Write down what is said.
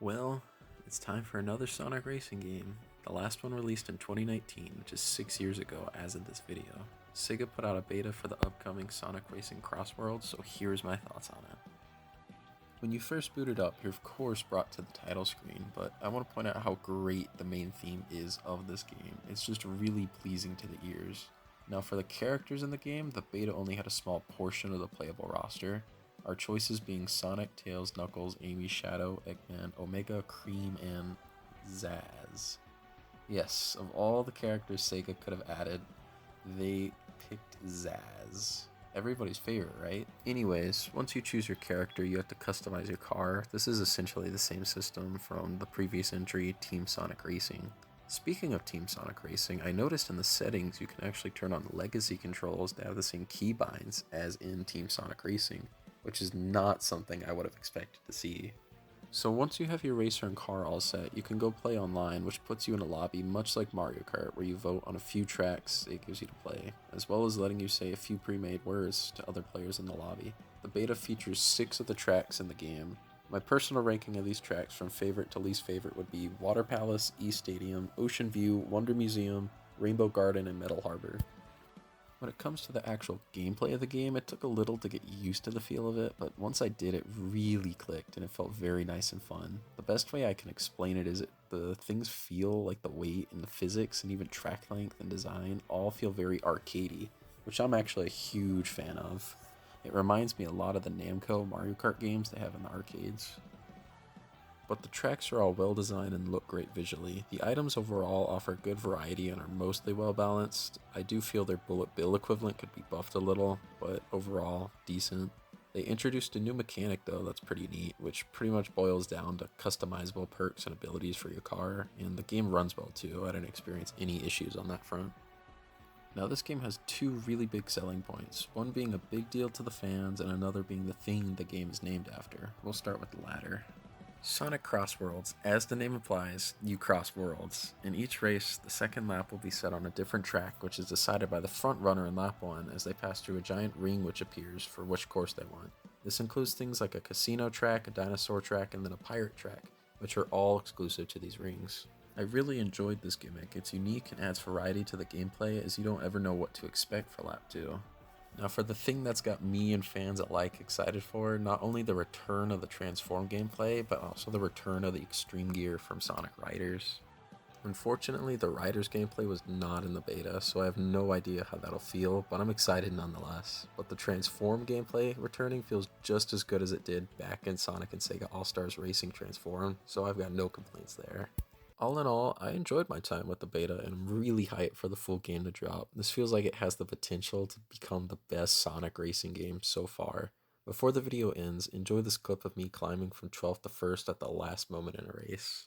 Well, it's time for another Sonic racing game. The last one released in 2019, which is 6 years ago as of this video. Sega put out a beta for the upcoming Sonic Racing CrossWorlds, so here's my thoughts on it. When you first boot it up, you're of course brought to the title screen, but I want to point out how great the main theme is of this game. It's just really pleasing to the ears. Now for the characters in the game, the beta only had a small portion of the playable roster. Our choices being Sonic, Tails, Knuckles, Amy, Shadow, Eggman, Omega, Cream, and Zaz. Yes, of all the characters Sega could have added, they picked Zaz. Everybody's favorite, right? Anyways, once you choose your character, you have to customize your car. This is essentially the same system from the previous entry, Team Sonic Racing. Speaking of Team Sonic Racing, I noticed in the settings you can actually turn on legacy controls to have the same keybinds as in Team Sonic Racing, which is not something I would have expected to see. So once you have your racer and car all set, you can go play online, which puts you in a lobby much like Mario Kart, where you vote on a few tracks it gives you to play, as well as letting you say a few pre-made words to other players in the lobby. The beta features 6 of the tracks in the game. My personal ranking of these tracks from favorite to least favorite would be Water Palace, East Stadium, Ocean View, Wonder Museum, Rainbow Garden, and Metal Harbor. When it comes to the actual gameplay of the game, it took a little to get used to the feel of it, but once I did, it really clicked and it felt very nice and fun. The best way I can explain it is the things feel like the weight and the physics and even track length and design all feel very arcadey, which I'm actually a huge fan of. It reminds me a lot of the Namco Mario Kart games they have in the arcades. But the tracks are all well designed and look great visually. The items overall offer good variety and are mostly well balanced. I do feel their bullet bill equivalent could be buffed a little, but overall, decent. They introduced a new mechanic though that's pretty neat, which pretty much boils down to customizable perks and abilities for your car, and the game runs well too. I didn't experience any issues on that front. Now this game has 2 really big selling points, one being a big deal to the fans and another being the thing the game is named after. We'll start with the latter. Sonic CrossWorlds, as the name implies, you cross worlds. In each race, the second lap will be set on a different track, which is decided by the front runner in lap 1 as they pass through a giant ring which appears for which course they want. This includes things like a casino track, a dinosaur track, and then a pirate track, which are all exclusive to these rings. I really enjoyed this gimmick. It's unique and adds variety to the gameplay as you don't ever know what to expect for lap 2. Now for the thing that's got me and fans alike excited for, not only the return of the transform gameplay, but also the return of the extreme gear from Sonic Riders. Unfortunately, the Riders gameplay was not in the beta, so I have no idea how that'll feel, but I'm excited nonetheless. But the transform gameplay returning feels just as good as it did back in Sonic and Sega All-Stars Racing Transform, so I've got no complaints there. All in all, I enjoyed my time with the beta and I'm really hyped for the full game to drop. This feels like it has the potential to become the best Sonic racing game so far. Before the video ends, enjoy this clip of me climbing from 12th to 1st at the last moment in a race.